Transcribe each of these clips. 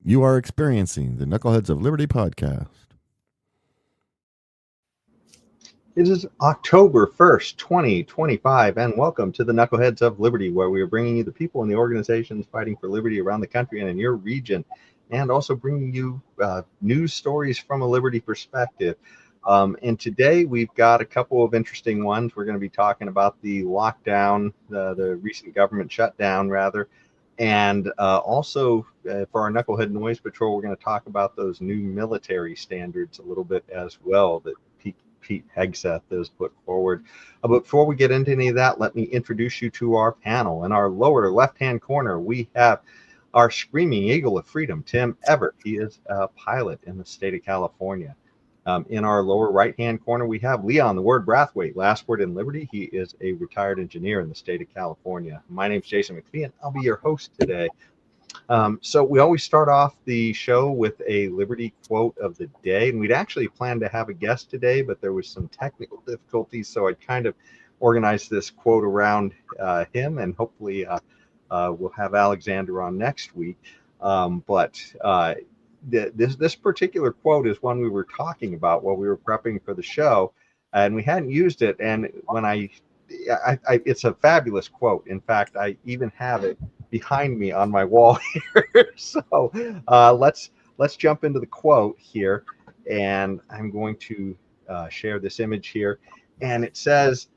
You are experiencing the Knuckleheads of Liberty podcast. It is October 1st, 2025, and welcome to the Knuckleheads of Liberty, where we are bringing you the people and the organizations fighting for liberty around the country and in your region, and also bringing you news stories from a liberty perspective. And today we've got a couple of interesting ones. We're going to be talking about the lockdown, the recent government shutdown, rather. And also for our Knucklehead Noise Patrol, we're going to talk about those new military standards a little bit as well that Pete Hegseth has put forward. But before we get into any of that, let me introduce you to our panel. In our lower left-hand corner, we have our screaming eagle of freedom, Tim Everett. He is a pilot in the state of California. In our lower right-hand corner, we have Leon, the word Brathwaite, last word in liberty. He is a retired engineer in the state of California. My name is Jason McPhee, and I'll be your host today. So we always start off the show with a Liberty quote of the day, and we'd actually planned to have a guest today, but there was some technical difficulties, so I kind of organized this quote around him, and hopefully we'll have Alexander on next week. This particular quote is one we were talking about while we were prepping for the show, and we hadn't used it. And when it's a fabulous quote. In fact, I even have it behind me on my wall here. So let's jump into the quote here, and I'm going to share this image here. And it says,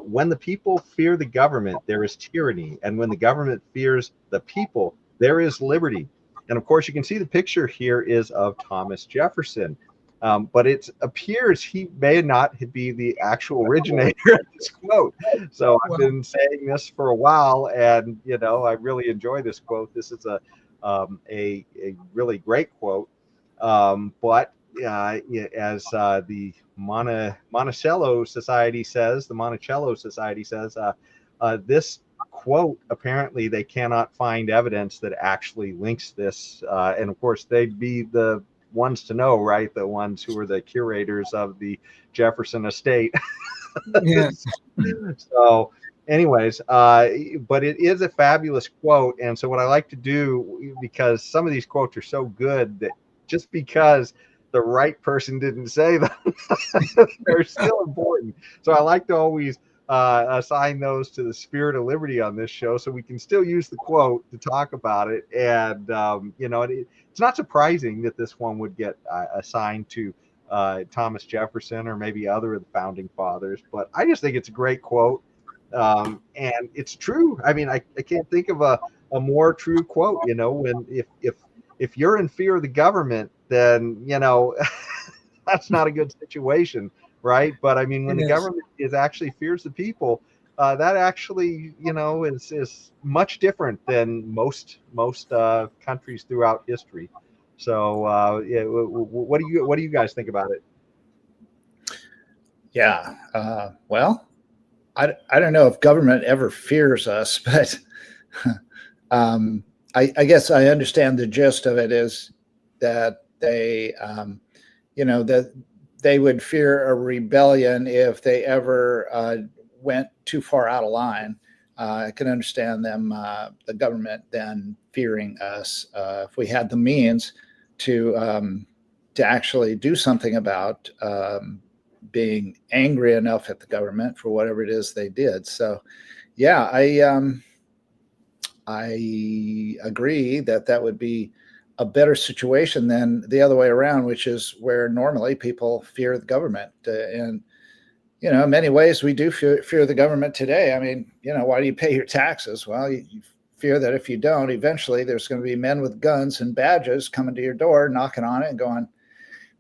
when the people fear the government, there is tyranny. And when the government fears the people, there is liberty. And of course, you can see the picture here is of Thomas Jefferson. But it appears he may not be the actual originator of this quote. So I've been saying this for a while, and I really enjoy this quote. This is a really great quote. But as the Monticello Society says, this quote, apparently they cannot find evidence that actually links this. And of course, they'd be the ones to know, right? The ones who are the curators of the Jefferson estate. Yes. So anyways, but it is a fabulous quote. And so what I like to do, because some of these quotes are so good that just because the right person didn't say them, they're still important. So I like to always assign those to the spirit of liberty on this show, so we can still use the quote to talk about it. And it's not surprising that this one would get assigned to Thomas Jefferson or maybe other of the founding fathers, but I just think it's a great quote, and it's true. I mean, I can't think of a more true quote. When if you're in fear of the government, then that's not a good situation. Right. But I mean, when the government actually fears the people, that actually, is much different than most countries throughout history. So, what do you guys think about it? Yeah. Well, I don't know if government ever fears us, but I guess I understand the gist of it is that they, that they would fear a rebellion if they ever went too far out of line. I can understand them, the government, then fearing us if we had the means to actually do something about being angry enough at the government for whatever it is they did. So, yeah, I agree that would be a better situation than the other way around, which is where normally people fear the government. And, in many ways, we do fear the government today. I mean, why do you pay your taxes? Well, you fear that if you don't, eventually there's going to be men with guns and badges coming to your door, knocking on it and going,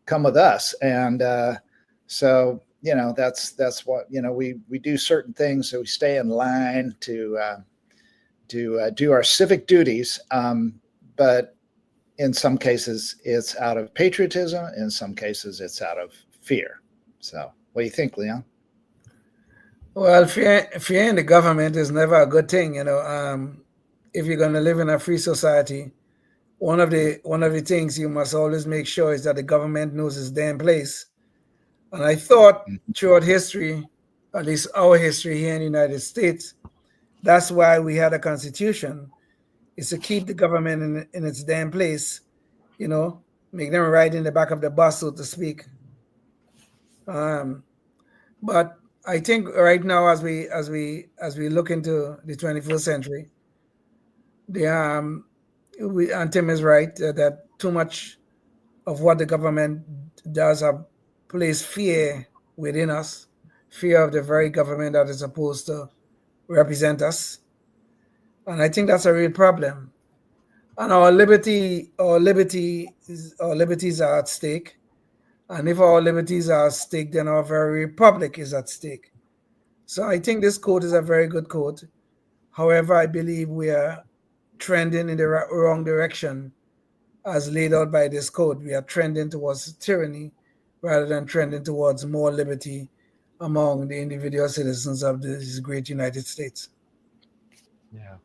come with us. And so, that's what, we do certain things. So we stay in line to do our civic duties. But in some cases, it's out of patriotism. In some cases, it's out of fear. So what do you think, Leon? Well, fearing the government is never a good thing. If you're going to live in a free society, one of the things you must always make sure is that the government knows its damn place. And I thought throughout history, at least our history here in the United States, that's why we had a constitution, is to keep the government in its damn place make them ride in the back of the bus, so to speak. Um, but I think right now, as we look into the 21st century, the and Tim is right that too much of what the government does have place fear within us, fear of the very government that is supposed to represent us, and I think that's a real problem. And our liberties are at stake. And if our liberties are at stake, then our very republic is at stake. So I think this quote is a very good quote. However, I believe we are trending in the wrong direction as laid out by this code. We are trending towards tyranny rather than trending towards more liberty among the individual citizens of this great United States. Yeah.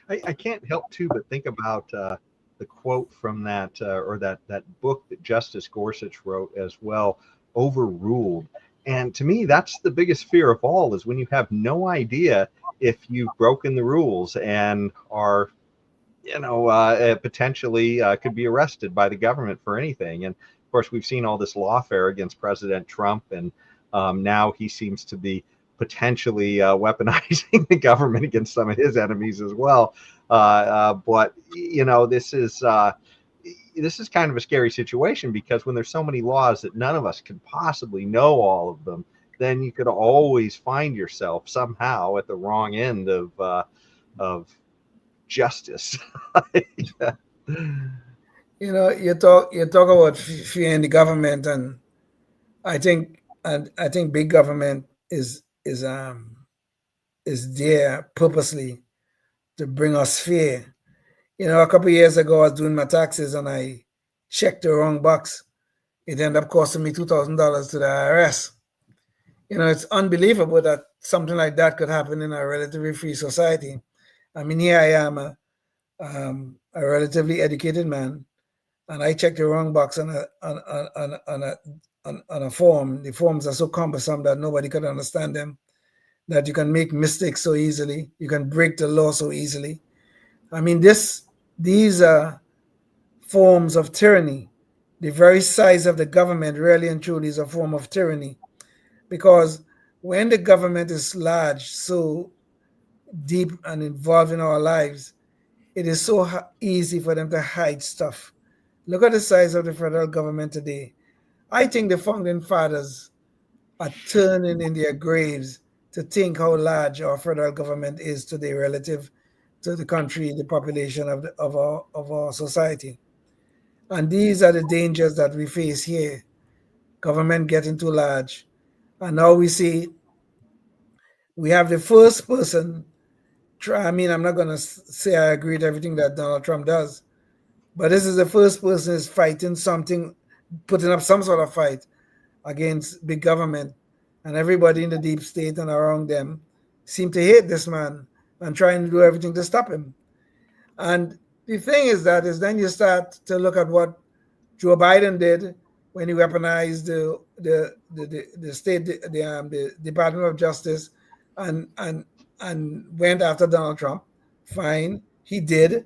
I can't help too but think about the quote from that or that book that Justice Gorsuch wrote as well, Overruled. And to me, that's the biggest fear of all, is when you have no idea if you've broken the rules and are, potentially could be arrested by the government for anything. And of course, we've seen all this lawfare against President Trump, and now he seems to be potentially weaponizing the government against some of his enemies as well. But this is kind of a scary situation, because when there's so many laws that none of us can possibly know all of them, then you could always find yourself somehow at the wrong end of justice. You talk about fear in the government, and I think big government is there purposely to bring us fear. A couple of years ago, I was doing my taxes and I checked the wrong box. It ended up costing me $2,000 to the IRS. It's unbelievable that something like that could happen in a relatively free society. I mean, here I am, a relatively educated man, and I checked the wrong box on a form. The forms are so cumbersome that nobody could understand them, that you can make mistakes so easily, you can break the law so easily. I mean, these are forms of tyranny. The very size of the government really and truly is a form of tyranny, because when the government is large, so deep and involved in our lives, it is so easy for them to hide stuff. Look at the size of the federal government today. I think the founding fathers are turning in their graves to think how large our federal government is today relative to the country, the population of our society. And these are the dangers that we face here. Government getting too large. And now we see we have the first person. I mean, I'm not going to say I agree with everything that Donald Trump does, but this is the first person is fighting something, putting up some sort of fight against big government. And everybody in the deep state and around them seem to hate this man and trying to do everything to stop him. And the thing is then you start to look at what Joe Biden did when he weaponized the state, the Department of Justice, and went after Donald Trump. Fine, he did.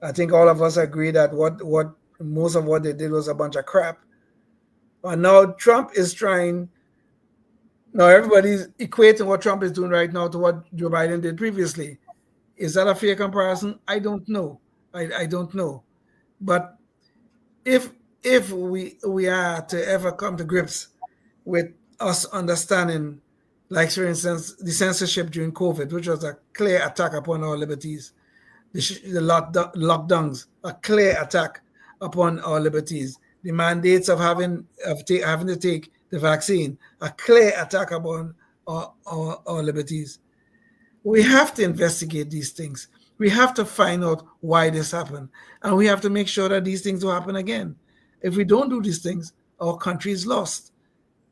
I think all of us agree that what most of what they did was a bunch of crap. And now Trump is trying. Now everybody's equating what Trump is doing right now to what Joe Biden did previously. Is that a fair comparison? I don't know. I don't know. But if we are to ever come to grips with us understanding, like for instance, the censorship during COVID, which was a clear attack upon our liberties, the lockdowns, a clear attack upon our liberties, the mandates of having to take the vaccine, a clear attack upon our liberties. We have to investigate these things. We have to find out why this happened, and we have to make sure that these things don't happen again. If we don't do these things, our country is lost,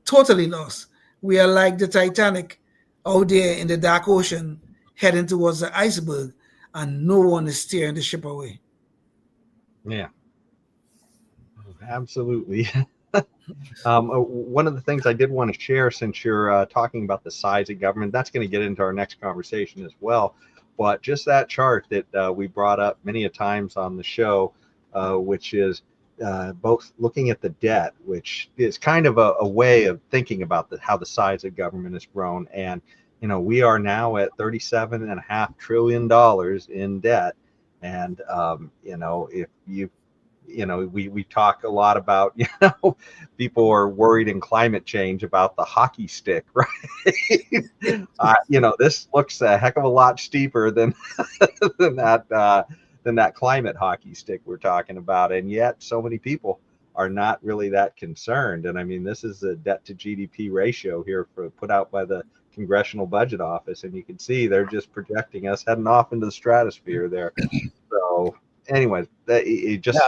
totally lost. We are like the Titanic out there in the dark ocean, heading towards the iceberg, and no one is steering the ship away. Yeah, absolutely. One of the things I did want to share, since you're talking about the size of government, that's going to get into our next conversation as well. But just that chart that we brought up many a times on the show, which is both looking at the debt, which is kind of a way of thinking about how the size of government has grown. And, we are now at $37.5 trillion in debt. And, if we talk a lot about, people are worried in climate change about the hockey stick, right? This looks a heck of a lot steeper than that climate hockey stick we're talking about. And yet so many people are not really that concerned. And I mean, this is a debt to GDP ratio here put out by the Congressional Budget Office. And you can see they're just projecting us heading off into the stratosphere there. So anyways, it just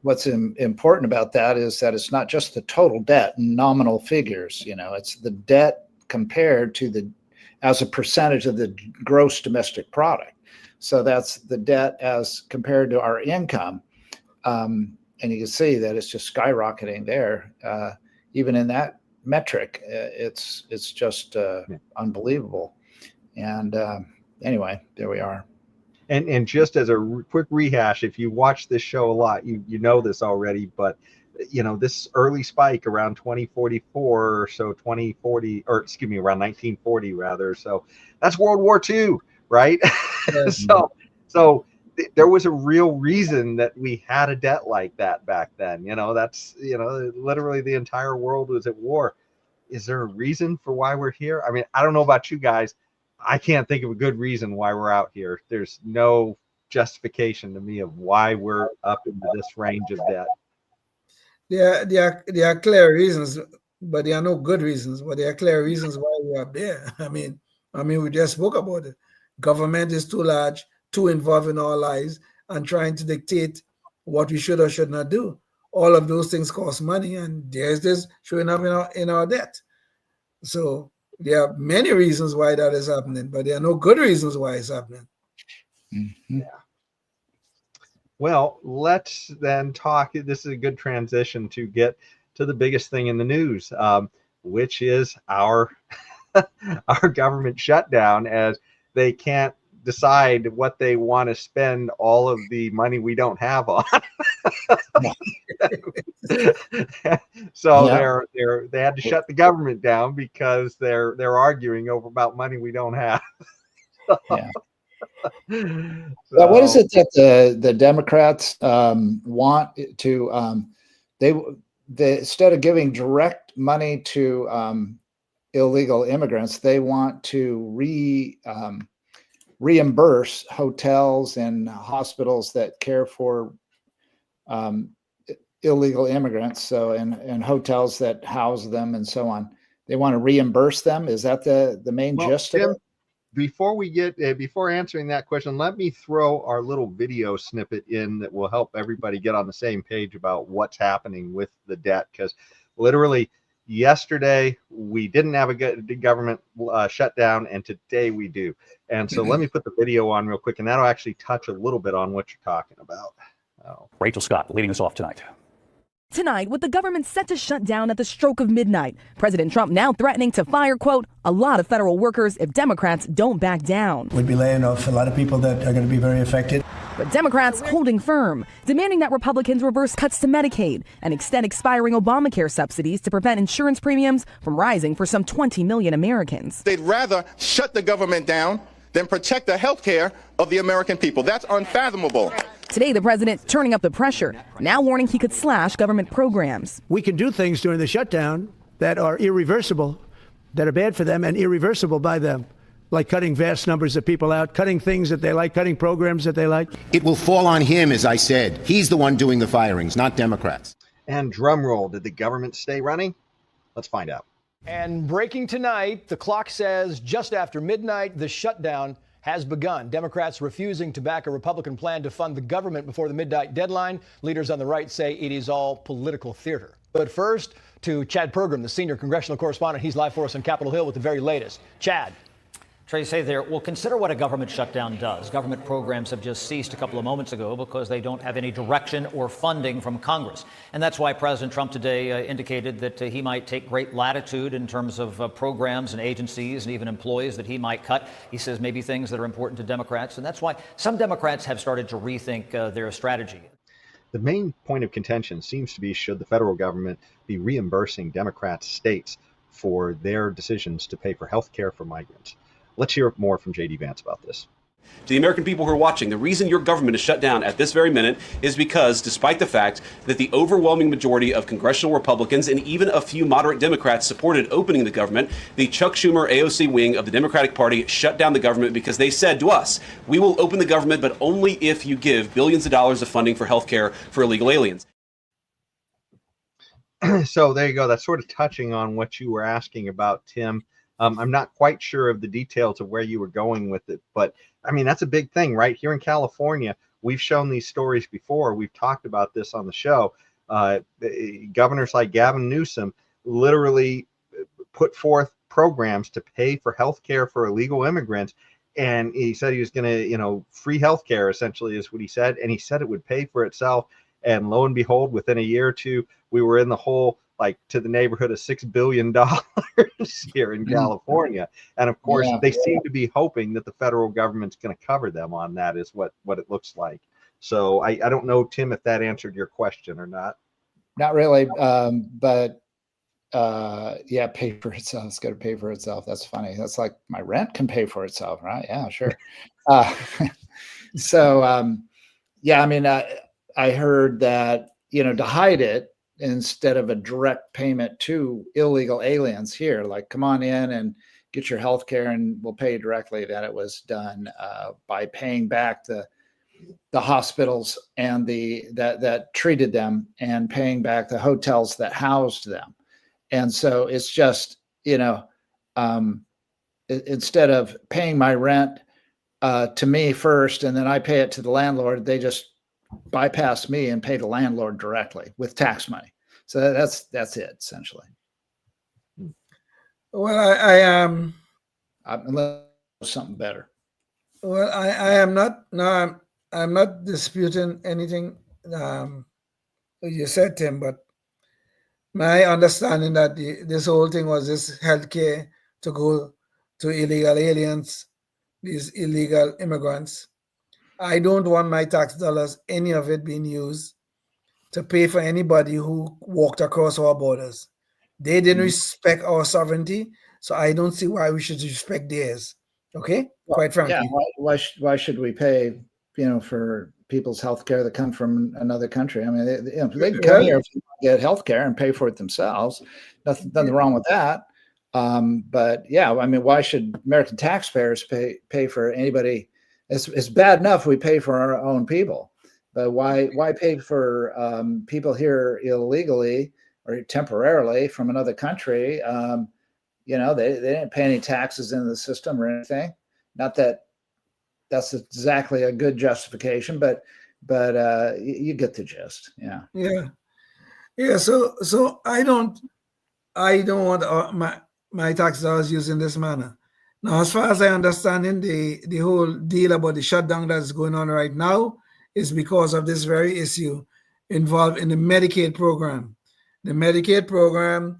what's important about that is that it's not just the total debt in nominal figures. It's the debt compared to as a percentage of the gross domestic product. So that's the debt as compared to our income, and you can see that it's just skyrocketing there. Even in that metric, it's just unbelievable. And anyway, there we are. And just as a quick rehash, if you watch this show a lot, you know this already, but this early spike around 2044 or so, around 1940 rather. So that's World War II, right? So there was a real reason that we had a debt like that back then. That's literally the entire world was at war. Is there a reason for why we're here? I mean, I don't know about you guys. I can't think of a good reason why we're out here. There's no justification to me of why we're up into this range of debt. There are clear reasons, but there are no good reasons. But there are clear reasons why we're up there. I mean, we just spoke about it. Government is too large, too involved in our lives, and trying to dictate what we should or should not do. All of those things cost money, and there's this showing up in our debt. So there are many reasons why that is happening, but there are no good reasons why it's happening. Mm-hmm. Yeah. Well, let's then talk. This is a good transition to get to the biggest thing in the news, which is our government shutdown, as they can't decide what they want to spend all of the money we don't have on. So they had to shut the government down because they're arguing over money we don't have. Yeah. So, what is it that the Democrats want to? They instead of giving direct money to illegal immigrants, they want to reimburse hotels and hospitals that care for illegal immigrants. So and hotels that house them and so on. They want to reimburse them. Is that the main gist of it? Before answering that question, let me throw our little video snippet in that will help everybody get on the same page about what's happening with the debt. Because literally yesterday we didn't have a good government shutdown, and today we do. And so let me put the video on real quick, and that'll actually touch a little bit on what you're talking about. Rachel Scott leading us off tonight. Tonight, with the government set to shut down at the stroke of midnight, President Trump now threatening to fire, quote, a lot of federal workers if Democrats don't back down. We'd be laying off a lot of people that are going to be very affected. But Democrats holding firm, demanding that Republicans reverse cuts to Medicaid and extend expiring Obamacare subsidies to prevent insurance premiums from rising for some 20 million Americans. They'd rather shut the government down than protect the health care of the American people. That's unfathomable. Today, the president turning up the pressure, now warning he could slash government programs. We can do things during the shutdown that are irreversible, that are bad for them and irreversible by them, like cutting vast numbers of people out, cutting things that they like, cutting programs that they like. It will fall on him, as I said. He's the one doing the firings, not Democrats. And drum roll, did the government stay running? Let's find out. And breaking tonight, the clock says just after midnight, the shutdown has begun. Democrats refusing to back a Republican plan to fund the government before the midnight deadline. Leaders on the right say it is all political theater. But first, to Chad Pergram, the senior congressional correspondent. He's live for us on Capitol Hill with the very latest. Chad. Tracy, there. Well, consider what a government shutdown does. Government programs have just ceased a couple of moments ago because they don't have any direction or funding from Congress. And that's why President Trump today indicated that he might take great latitude in terms of programs and agencies and even employees that he might cut. He says maybe things that are important to Democrats. And that's why some Democrats have started to rethink their strategy. The main point of contention seems to be, should the federal government be reimbursing Democrat states for their decisions to pay for health care for migrants? Let's hear more from J.D. Vance about this. To the American people who are watching, the reason your government is shut down at this very minute is because, despite the fact that the overwhelming majority of congressional Republicans and even a few moderate Democrats supported opening the government, the Chuck Schumer AOC wing of the Democratic Party shut down the government because they said to us, we will open the government, but only if you give billions of dollars of funding for health care for illegal aliens. So there you go. That's sort of touching on what you were asking about, Tim. I'm not quite sure of the details of where you were going with it, but I mean, that's a big thing, right? Here in California, we've shown these stories before. We've talked about this on the show. Governors like Gavin Newsom literally put forth programs to pay for health care for illegal immigrants. And he said he was going to, free health care, essentially, is what he said. And he said it would pay for itself. And lo and behold, within a year or two, we were in the hole, like to the neighborhood of $6 billion here in California. And of course, they seem to be hoping that the federal government's going to cover them on that, is what it looks like. So I don't know, Tim, if that answered your question or not. Not really. But pay for itself. It's going to pay for itself. That's funny. That's like my rent can pay for itself, right? Yeah, sure. I heard that, to hide it, instead of a direct payment to illegal aliens here, like come on in and get your health care and we'll pay you directly, that it was done by paying back the hospitals and that treated them, and paying back the hotels that housed them. And so it's just, instead of paying my rent to me first and then I pay it to the landlord, they just bypass me and pay the landlord directly with tax money. So that's it, essentially. Well, I am something better. Well, I am not. No, I'm not disputing anything you said, Tim. But my understanding that this whole thing was this healthcare to go to illegal aliens, these illegal immigrants. I don't want my tax dollars, any of it, being used to pay for anybody who walked across our borders. They didn't respect our sovereignty, so I don't see why we should respect theirs. Okay, quite frankly. Yeah, why should we pay, for people's health care that come from another country? I mean, they can come here to get health care and pay for it themselves. Nothing wrong with that. But yeah, I mean, why should American taxpayers pay for anybody? It's bad enough we pay for our own people, but why pay for people here illegally or temporarily from another country? They didn't pay any taxes into the system or anything. Not that that's exactly a good justification, but you get the gist. Yeah. So I don't want my tax dollars used in this manner. Now, as far as I understand, the whole deal about the shutdown that's going on right now is because of this very issue involved in the Medicaid program. The Medicaid program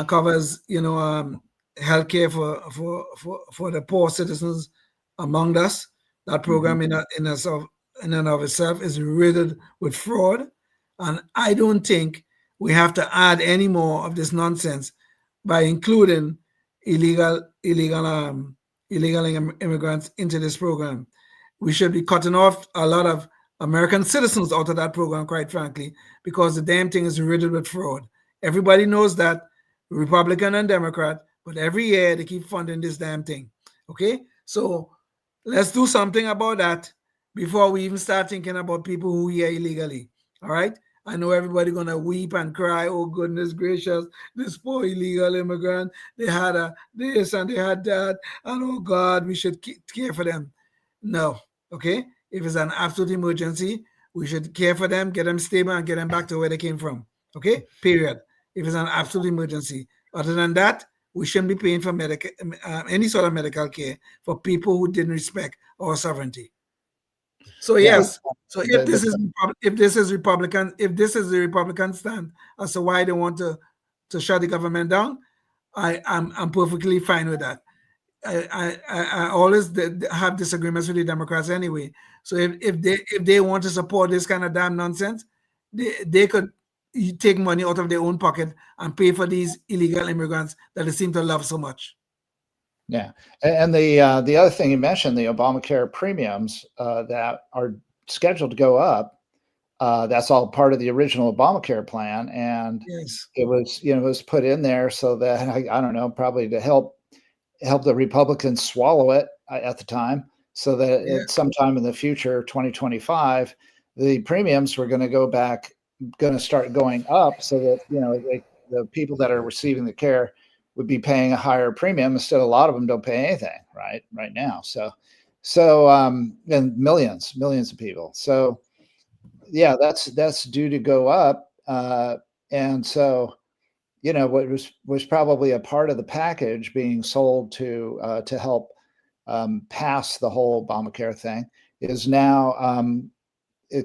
covers, health care for the poor citizens among us. That program in and of itself is riddled with fraud, and I don't think we have to add any more of this nonsense by including illegal immigrants into this program. We should be cutting off a lot of American citizens out of that program, quite frankly, because the damn thing is riddled with fraud. Everybody knows that, Republican and Democrat, but every year they keep funding this damn thing. Okay, so let's do something about that before we even start thinking about people who are here illegally. All right. I know everybody gonna weep and cry. Oh goodness gracious, this poor illegal immigrant. They had this and they had that, and oh God, we should care for them. No, okay. If it's an absolute emergency, we should care for them, get them stable, and get them back to where they came from. Okay. Period. If it's an absolute emergency. Other than that, we shouldn't be paying for any sort of medical care for people who didn't respect our sovereignty. So yes. So if this is the Republican stand as to why they want to shut the government down, I'm perfectly fine with that. I always have disagreements with the Democrats anyway. So if they want to support this kind of damn nonsense, they could take money out of their own pocket and pay for these illegal immigrants that they seem to love so much. Yeah, and the other thing you mentioned, the Obamacare premiums that are scheduled to go up. That's all part of the original Obamacare plan, and yes, it was put in there so that I don't know, probably to help the Republicans swallow it at the time, so that at sometime in the future, 2025, the premiums were going to start going up, so that the people that are receiving the care would be paying a higher premium. Instead, a lot of them don't pay anything right now. And millions of people. So yeah, that's due to go up, and so what was probably a part of the package being sold to help pass the whole Obamacare thing is now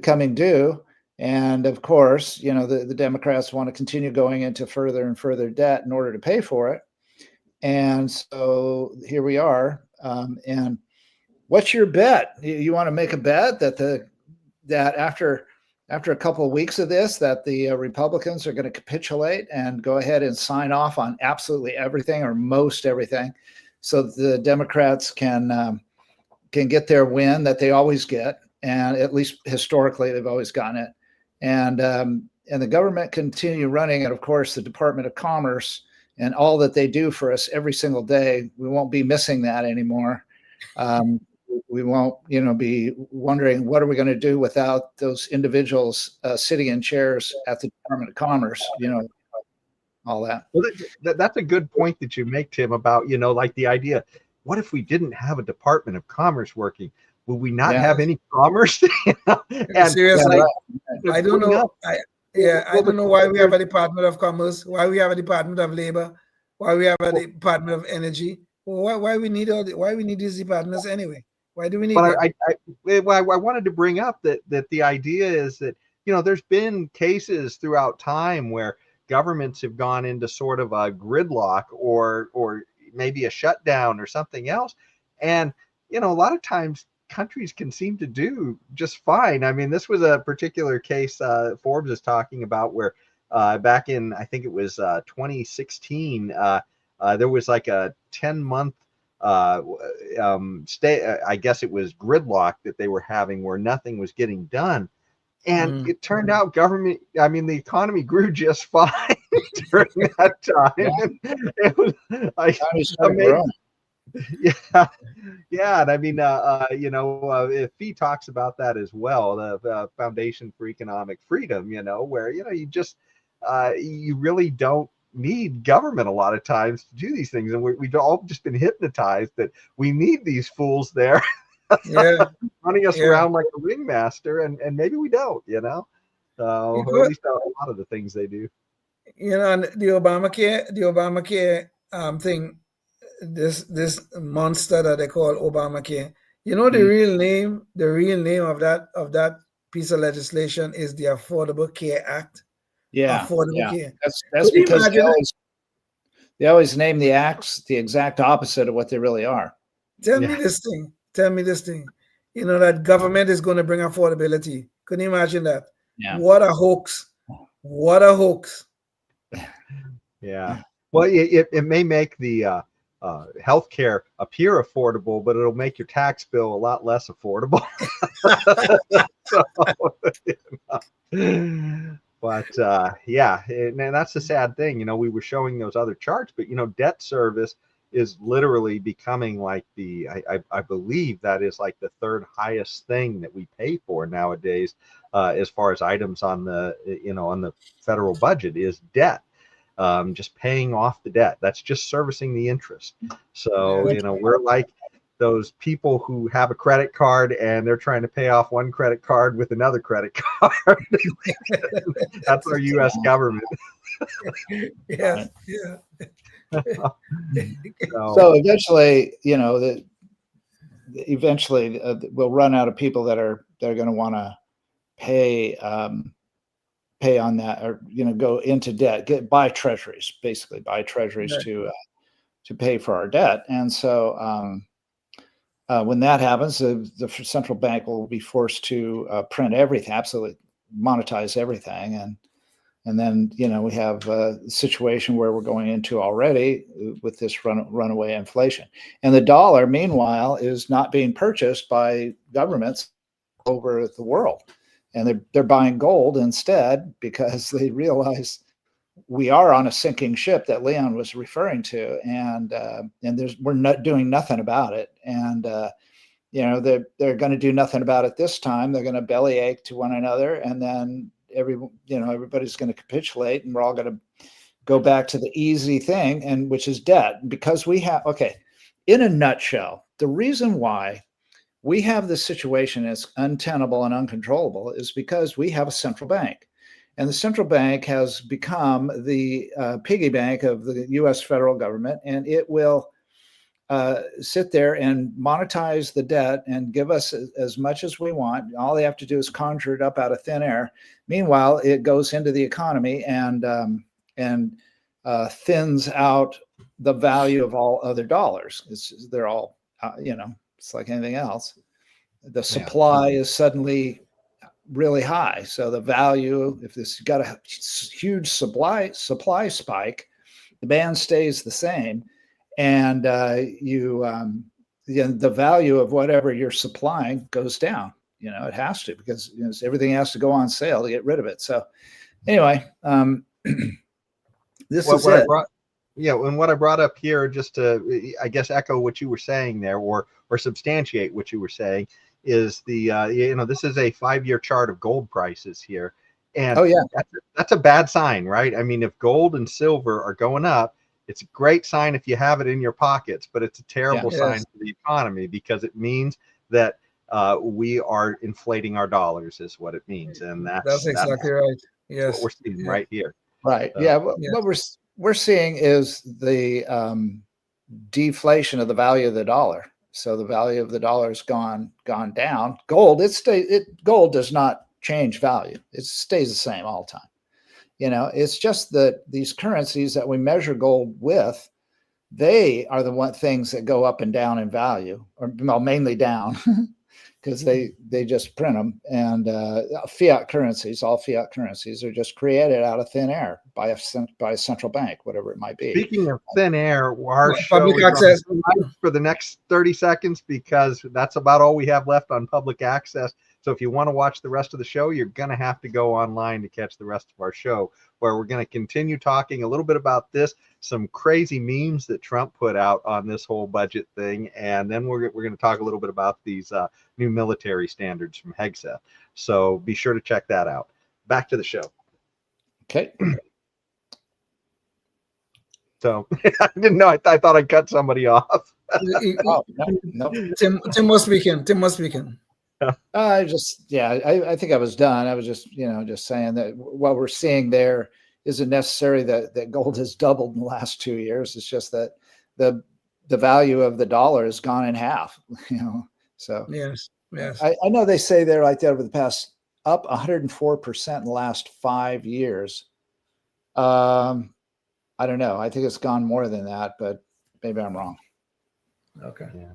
coming due. And of course, the Democrats want to continue going into further and further debt in order to pay for it. And so here we are. And what's your bet? You want to make a bet that after a couple of weeks of this, that the Republicans are going to capitulate and go ahead and sign off on absolutely everything or most everything, so the Democrats can get their win that they always get, and at least historically they've always gotten it, and the government continue running, and of course the Department of Commerce and all that they do for us every single day. We won't be missing that anymore. We won't, be wondering what are we going to do without those individuals sitting in chairs at the Department of Commerce, all that. Well, that's a good point that you make, Tim, about, like the idea, what if we didn't have a Department of Commerce working? Will we not have any commerce? And seriously, I don't know. I don't know why we have a Department of Commerce, why we have a Department of Labor, why we have a Department of Energy. Well, why we need these departments anyway? Why do we need them? I wanted to bring up that the idea is that, there's been cases throughout time where governments have gone into sort of a gridlock or maybe a shutdown or something else. And, a lot of times countries can seem to do just fine. I mean, this was a particular case Forbes is talking about where back in, I think it was 2016, there was like a 10-month I guess it was gridlock that they were having where nothing was getting done. And it turned out the economy grew just fine during that time. Yeah. It was like amazing. Yeah. And I mean, FEE talks about that as well, the Foundation for Economic Freedom, where, you just, you really don't need government a lot of times to do these things. And we've all just been hypnotized that we need these fools there running us around like a ringmaster. And maybe we don't, so or at least a lot of the things they do. And the Obamacare thing, this monster that they call Obamacare, the real name of that piece of legislation is the Affordable Care Act. Yeah, Affordable care. That's because they always name the acts the exact opposite of what they really are. Tell me this thing. That government is going to bring affordability. Can you imagine that? Yeah. What a hoax. Yeah. Well, it may make the healthcare appear affordable, but it'll make your tax bill a lot less affordable. But and that's the sad thing. We were showing those other charts, but debt service is literally becoming like I believe that is like the third highest thing that we pay for nowadays, as far as items on the on the federal budget is debt. Just paying off the debt. That's just servicing the interest. So we're like those people who have a credit card and they're trying to pay off one credit card with another credit card. That's our U.S. government. Yeah. So eventually, we'll run out of people that are going to want to pay on that, or go into debt, buy treasuries to pay for our debt. And so when that happens, the central bank will be forced to print everything, absolutely monetize everything. And then, we have a situation where we're going into already with this runaway inflation. And the dollar, meanwhile, is not being purchased by governments over the world. And they're buying gold instead because they realize we are on a sinking ship that Leon was referring to. And we're not doing nothing about it. And, they're going to do nothing about it this time. They're going to bellyache to one another. And then everybody's going to capitulate, and we're all going to go back to the easy thing, and which is debt. Because in a nutshell, the reason why we have this situation as untenable and uncontrollable is because we have a central bank, and the central bank has become the piggy bank of the U.S. federal government, and it will sit there and monetize the debt and give us as much as we want. All they have to do is conjure it up out of thin air. Meanwhile, it goes into the economy and thins out the value of all other dollars. They're all, it's like anything else. The supply is suddenly really high. So the value, if this got a huge supply spike, demand stays the same. And the value of whatever you're supplying goes down. It has to, because everything has to go on sale to get rid of it. So anyway, this is it. And what I brought up here, just to, I guess, echo what you were saying there, or substantiate what you were saying, is this is a 5-year chart of gold prices here. And that's a bad sign, right? I mean, if gold and silver are going up, it's a great sign if you have it in your pockets, but it's a terrible sign for the economy, because it means that we are inflating our dollars, is what it means. And that's exactly right. Yes, what we're seeing right here. Right. What we're seeing is the deflation of the value of the dollar. So the value of the dollar has gone down. Gold, gold does not change value. It stays the same all the time. It's just that these currencies that we measure gold with, they are the things that go up and down in value, or mainly down, because they just print them. And fiat currencies, all fiat currencies, are just created out of thin air by a central bank, whatever it might be. Speaking of thin air, our show is on for the next 30 seconds, because that's about all we have left on public access. So if you want to watch the rest of the show, you're going to have to go online to catch the rest of our show, where we're going to continue talking a little bit about this, some crazy memes that Trump put out on this whole budget thing, and then we're going to talk a little bit about these new military standards from Hegseth. So be sure to check that out. Back to the show. Okay. So I didn't know. I thought I cut somebody off. No. Tim was speaking. I think I was done. I was just saying that what we're seeing there isn't necessary that gold has doubled in the last 2 years. It's just that the value of the dollar has gone in half. So yes. I know they say they're like that over the past, up 104% in the last 5 years. I don't know. I think it's gone more than that, but maybe I'm wrong. Okay. Yeah.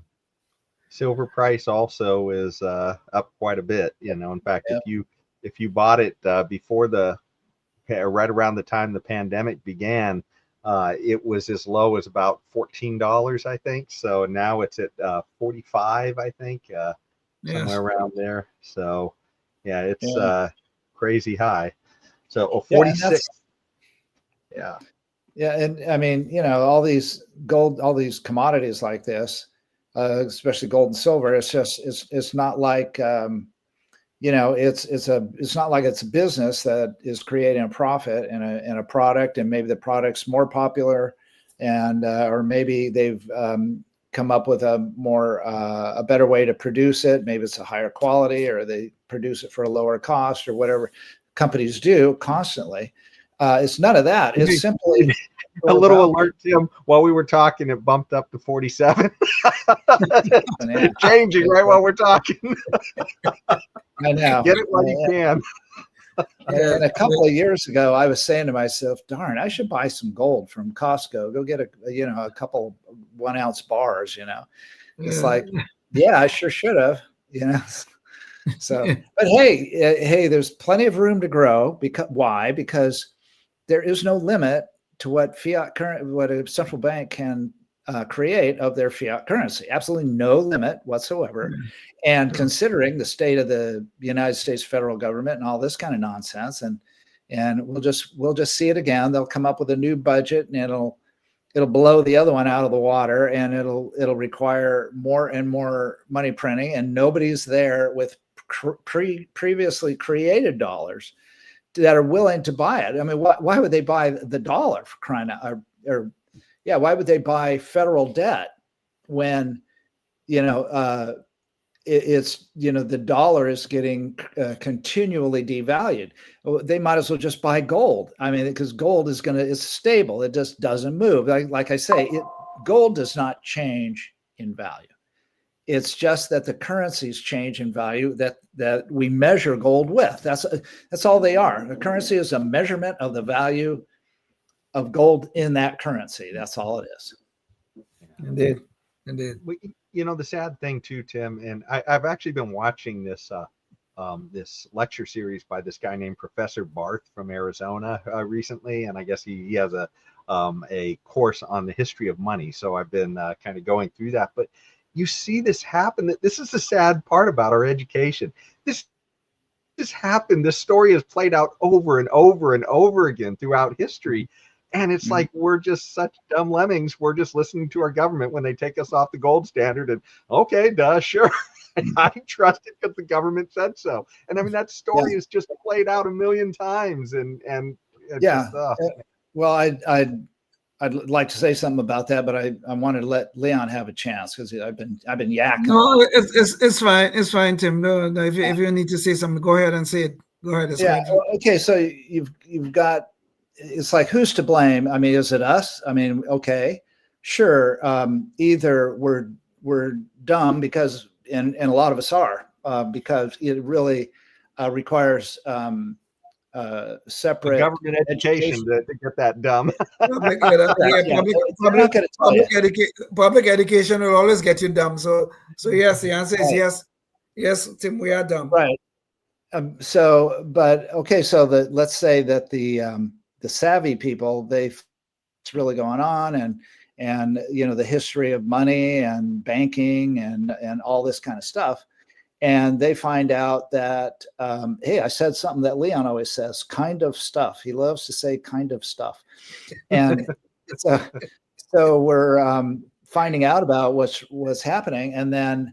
Silver price also is up quite a bit. In fact, if you bought it before right around the time the pandemic began, it was as low as about $14, I think. So now it's at 45, I think, somewhere around there. So it's crazy high. So 46. Yeah, and I mean, all these commodities like this, especially gold and silver, it's not like it's not like it's a business that is creating a profit in a product, and maybe the product's more popular, and or maybe they've come up with a better way to produce it. Maybe it's a higher quality, or they produce it for a lower cost, or whatever companies do constantly. It's none of that. It's simply a little alert, Tim. While we were talking, it bumped up to 47. Changing right while we're talking. I know. Get it while you can. And a couple of years ago, I was saying to myself, "Darn, I should buy some gold from Costco. Go get a couple 1 ounce bars." It's like, yeah, I sure should have. So, but hey, there's plenty of room to grow. Why? Because there is no limit to what what a central bank can create of their fiat currency. Absolutely no limit whatsoever. And considering the state of the United States federal government and all this kind of nonsense, and we'll just see it again. They'll come up with a new budget, and it'll blow the other one out of the water, and it'll require more and more money printing, and nobody's there with previously created dollars that are willing to buy it. I mean, why would they buy the dollar, for crying out? Why would they buy federal debt when it's the dollar is getting continually devalued? They might as well just buy gold. I mean, because gold is stable. It just doesn't move. Like I say, gold does not change in value. It's just that the currencies change in value that we measure gold with. That's all they are. A currency is a measurement of the value of gold in that currency. That's all it is. Indeed. The sad thing too, Tim, and I've actually been watching this this lecture series by this guy named Professor Barth from Arizona recently, and I guess he has a course on the history of money. So I've been kind of going through that, but you see this happen. This is the sad part about our education. This happened. This story has played out over and over and over again throughout history. And it's like, we're just such dumb lemmings. We're just listening to our government when they take us off the gold standard, and okay, sure. I trust it because the government said so. And I mean, that story is just played out a million times. Well, I'd like to say something about that, but I wanted to let Leon have a chance because I've been yakking. No, it's fine. It's fine, Tim. No, if you need to say something, go ahead and say it. Go ahead. Okay. So you've got. It's like, who's to blame? I mean, is it us? I mean, okay, sure. Either we're dumb because, and a lot of us are, because it really requires separate government education to get that dumb. Public education will always get you dumb. So yes, the answer is yes. Yes, Tim, we are dumb. Right. So let's say that the savvy people, it's really going on, and the history of money and banking and all this kind of stuff. And they find out that, hey, I said something that Leon always says, kind of stuff. He loves to say kind of stuff. And so we're finding out about what's happening. And then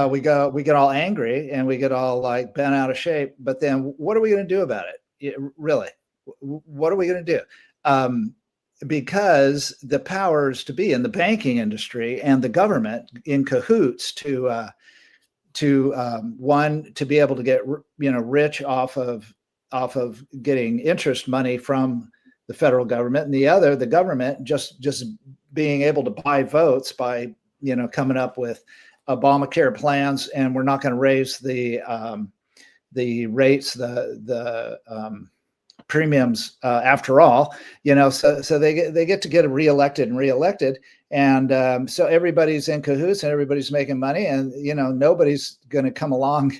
we get all angry and we get all like bent out of shape. But then what are we going to do about it? Really? What are we going to do? Because the powers to be in the banking industry and the government in cahoots to be able to get rich off of getting interest money from the federal government, and the other, the government just being able to buy votes by coming up with Obamacare plans, and we're not going to raise the rates, the premiums after all, so they get to get reelected, and so everybody's in cahoots and everybody's making money, and nobody's going to come along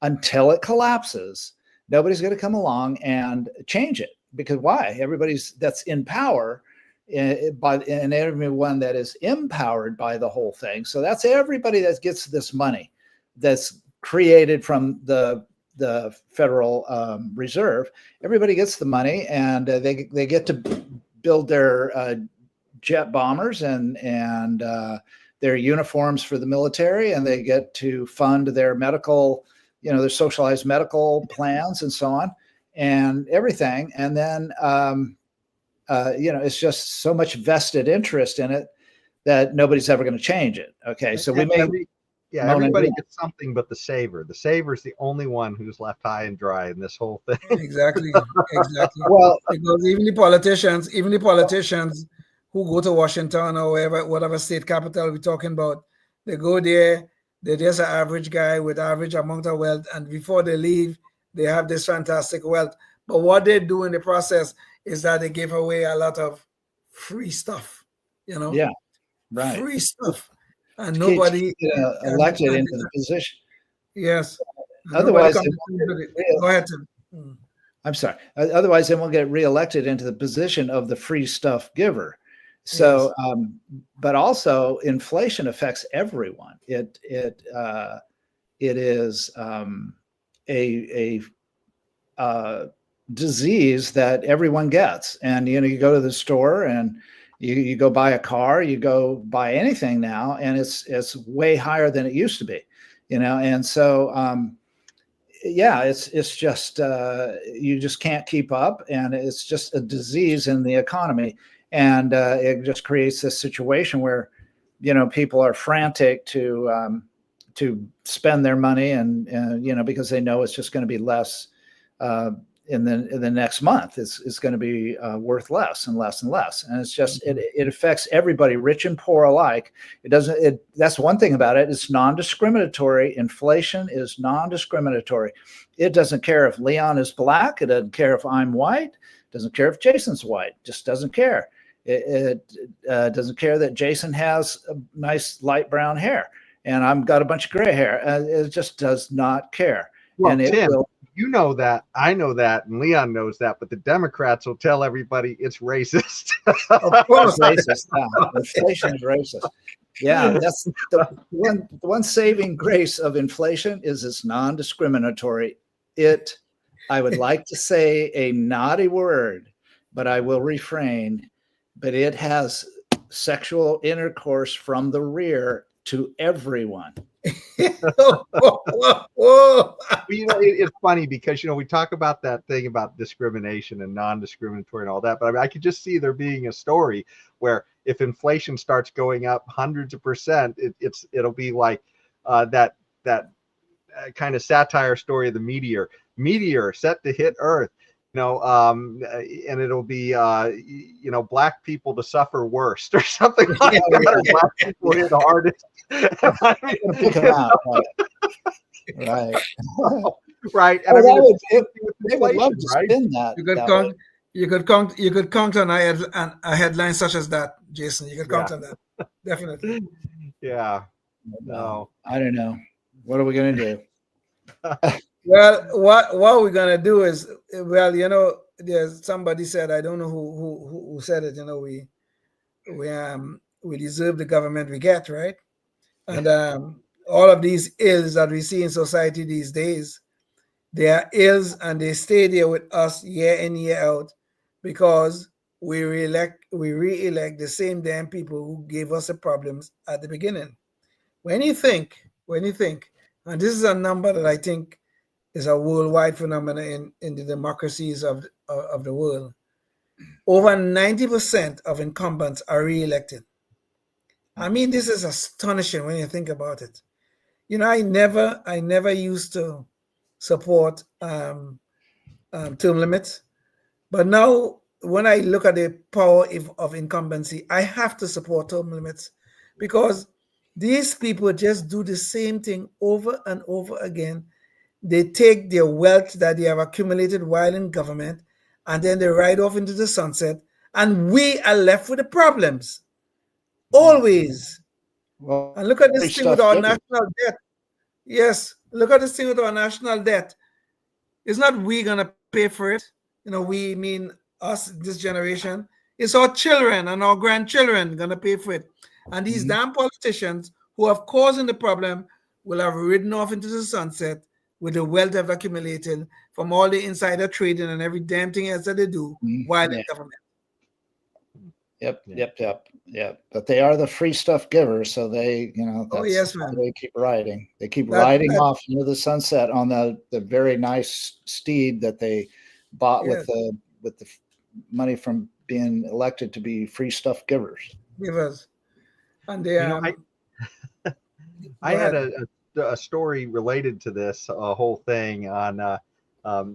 until it collapses. Nobody's going to come along and change it, because why? Everybody's that's in power and everyone that is empowered by the whole thing. So that's everybody that gets this money that's created from the Federal Reserve. Everybody gets the money, and they get to build their jet bombers and their uniforms for the military, and they get to fund their medical, their socialized medical plans and so on, and everything. And then it's just so much vested interest in it that nobody's ever going to change it. Okay, so we may. Everybody gets something but the saver. The saver is the only one who's left high and dry in this whole thing. Exactly. Well, because even the politicians who go to Washington or whatever state capital we're talking about, they go there, they're just an average guy with average amount of wealth, and before they leave, they have this fantastic wealth. But what they do in the process is that they give away a lot of free stuff, Yeah, right. Free stuff. And nobody elected into the position. Yes. Otherwise, go ahead, Tim. I'm sorry. Otherwise, then we'll get reelected into the position of the free stuff giver. So, yes. But also inflation affects everyone. It is a disease that everyone gets. And, you go to the store and you go buy a car, you go buy anything now, and it's way higher than it used to be, And so, yeah, it's just you just can't keep up, and it's just a disease in the economy, and it just creates this situation where people are frantic to spend their money, and because they know it's just going to be less in the next month. It's going to be worth less and less and less, and it's just it affects everybody, rich and poor alike. That's one thing about it. It's non-discriminatory. Inflation is non-discriminatory. It doesn't care if Leon is black. It doesn't care if I'm white. It doesn't care if Jason's white. Just doesn't care. It doesn't care that Jason has a nice light brown hair and I've got a bunch of gray hair. It just does not care. Well, and Tim, you know that, I know that, and Leon knows that, but the Democrats will tell everybody it's racist. Of course, racist. Yeah. Inflation is racist. Yeah, that's the one saving grace of inflation is it's non-discriminatory. I would like to say a naughty word, but I will refrain. But it has sexual intercourse from the rear to everyone. Whoa. It's funny because we talk about that thing about discrimination and non-discriminatory and all that, but I mean, I could just see there being a story where if inflation starts going up hundreds of percent, it'll be like that kind of satire story of the meteor set to hit Earth. And it'll be, black people to suffer worst or something like that. Or black people hit hardest. Right. Right. And they would love to spin that. You could count on a headline such as that, Jason. You could count on that. Definitely. Yeah. No. I don't know. What are we going to do? Well, what we're gonna do is, there's somebody said, I don't know who said it. We deserve the government we get, right? And all of these ills that we see in society these days, they are ills, and they stay there with us year in, year out, because we re-elect the same damn people who gave us the problems at the beginning. When you think, and this is a number that I think is a worldwide phenomenon in the democracies of the world. Over 90% of incumbents are re-elected. I mean, this is astonishing when you think about it. I never used to support term limits, but now when I look at the power of incumbency, I have to support term limits, because these people just do the same thing over and over again. They take their wealth that they have accumulated while in government, and then they ride off into the sunset, and we are left with the problems. Always. Well, and look at this thing with our national debt. Yes, look at this thing with our national debt. It's not we going to pay for it. We mean us, this generation. It's our children and our grandchildren going to pay for it. And these damn politicians who have caused the problem will have ridden off into the sunset with the wealth they've accumulated from all the insider trading and every damn thing else that they do while in government. Yep. But they are the free stuff givers, so they, that's how they keep riding. They keep riding off into the sunset on the very nice steed that they bought with the money from being elected to be free stuff givers. And they I had a story related to this whole thing on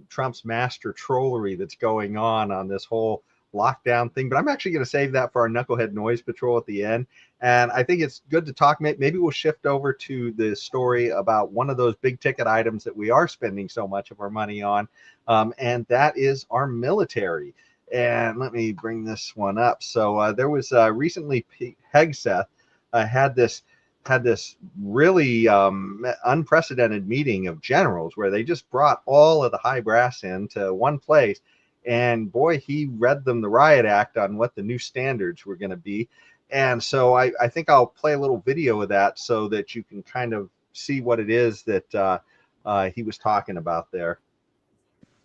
Trump's master trollery that's going on this whole lockdown thing, but I'm actually going to save that for our Knucklehead Noise Patrol at the end. And I think it's good to talk. Maybe we'll shift over to the story about one of those big ticket items that we are spending so much of our money on, and that is our military. And let me bring this one up. So there was recently Hegseth had this had this really unprecedented meeting of generals where they just brought all of the high brass into one place. And boy, he read them the riot act on what the new standards were going to be. And so I think I'll play a little video of that so that you can kind of see what it is that he was talking about there.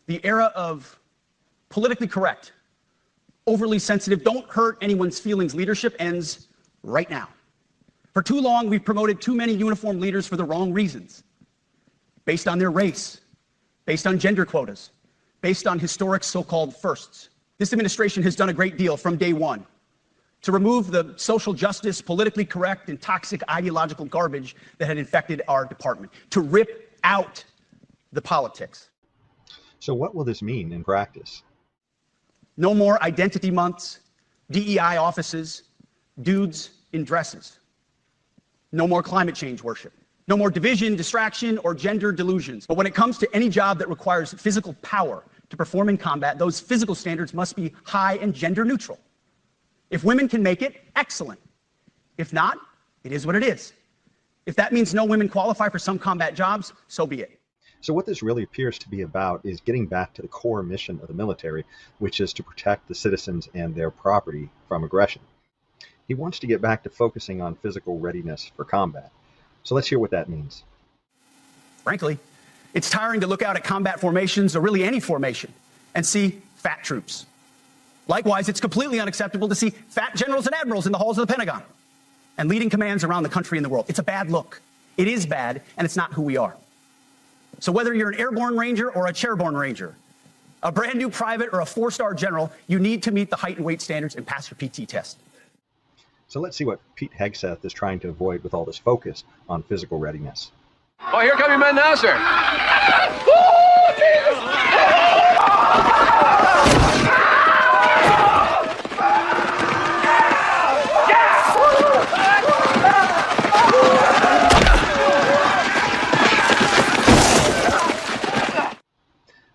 The era of politically correct, overly sensitive, don't hurt anyone's feelings leadership ends right now. For too long, we've promoted too many uniformed leaders for the wrong reasons, based on their race, based on gender quotas, based on historic so-called firsts. This administration has done a great deal from day one to remove the social justice, politically correct, and toxic ideological garbage that had infected our department, to rip out the politics. So what will this mean in practice? No more identity months, DEI offices, dudes in dresses. No more climate change worship. No more division, distraction, or gender delusions. But when it comes to any job that requires physical power to perform in combat, those physical standards must be high and gender neutral. If women can make it, excellent. If not, it is what it is. If that means no women qualify for some combat jobs, so be it. So what this really appears to be about is getting back to the core mission of the military, which is to protect the citizens and their property from aggression. He wants to get back to focusing on physical readiness for combat. So let's hear what that means. Frankly, it's tiring to look out at combat formations, or really any formation, and see fat troops. Likewise, it's completely unacceptable to see fat generals and admirals in the halls of the Pentagon and leading commands around the country and the world. It's a bad look. It is bad, and it's not who we are. So whether you're an airborne ranger or a chairborne ranger, a brand new private or a 4-star general, you need to meet the height and weight standards and pass your PT test. So let's see what Pete Hegseth is trying to avoid with all this focus on physical readiness. Oh, here come your men now, sir.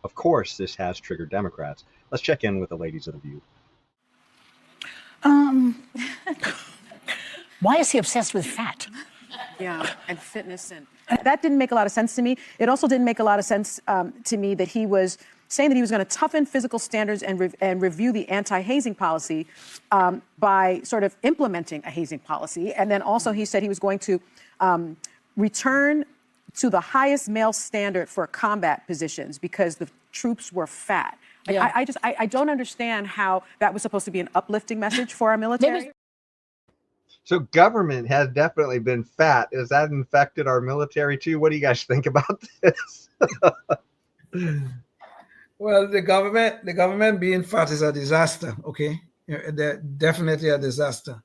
Of course, this has triggered Democrats. Let's check in with the ladies of the View. Why is he obsessed with fat? Yeah, and fitness. And that didn't make a lot of sense to me. It also didn't make a lot of sense to me that he was saying that he was going to toughen physical standards and review the anti-hazing policy by sort of implementing a hazing policy. And then also he said he was going to return to the highest male standard for combat positions because the troops were fat. Like, Yeah. I don't understand how that was supposed to be an uplifting message for our military. So government has definitely been fat. Has that infected our military too? What do you guys think about this? Well, the government being fat is a disaster. Okay, they're definitely a disaster,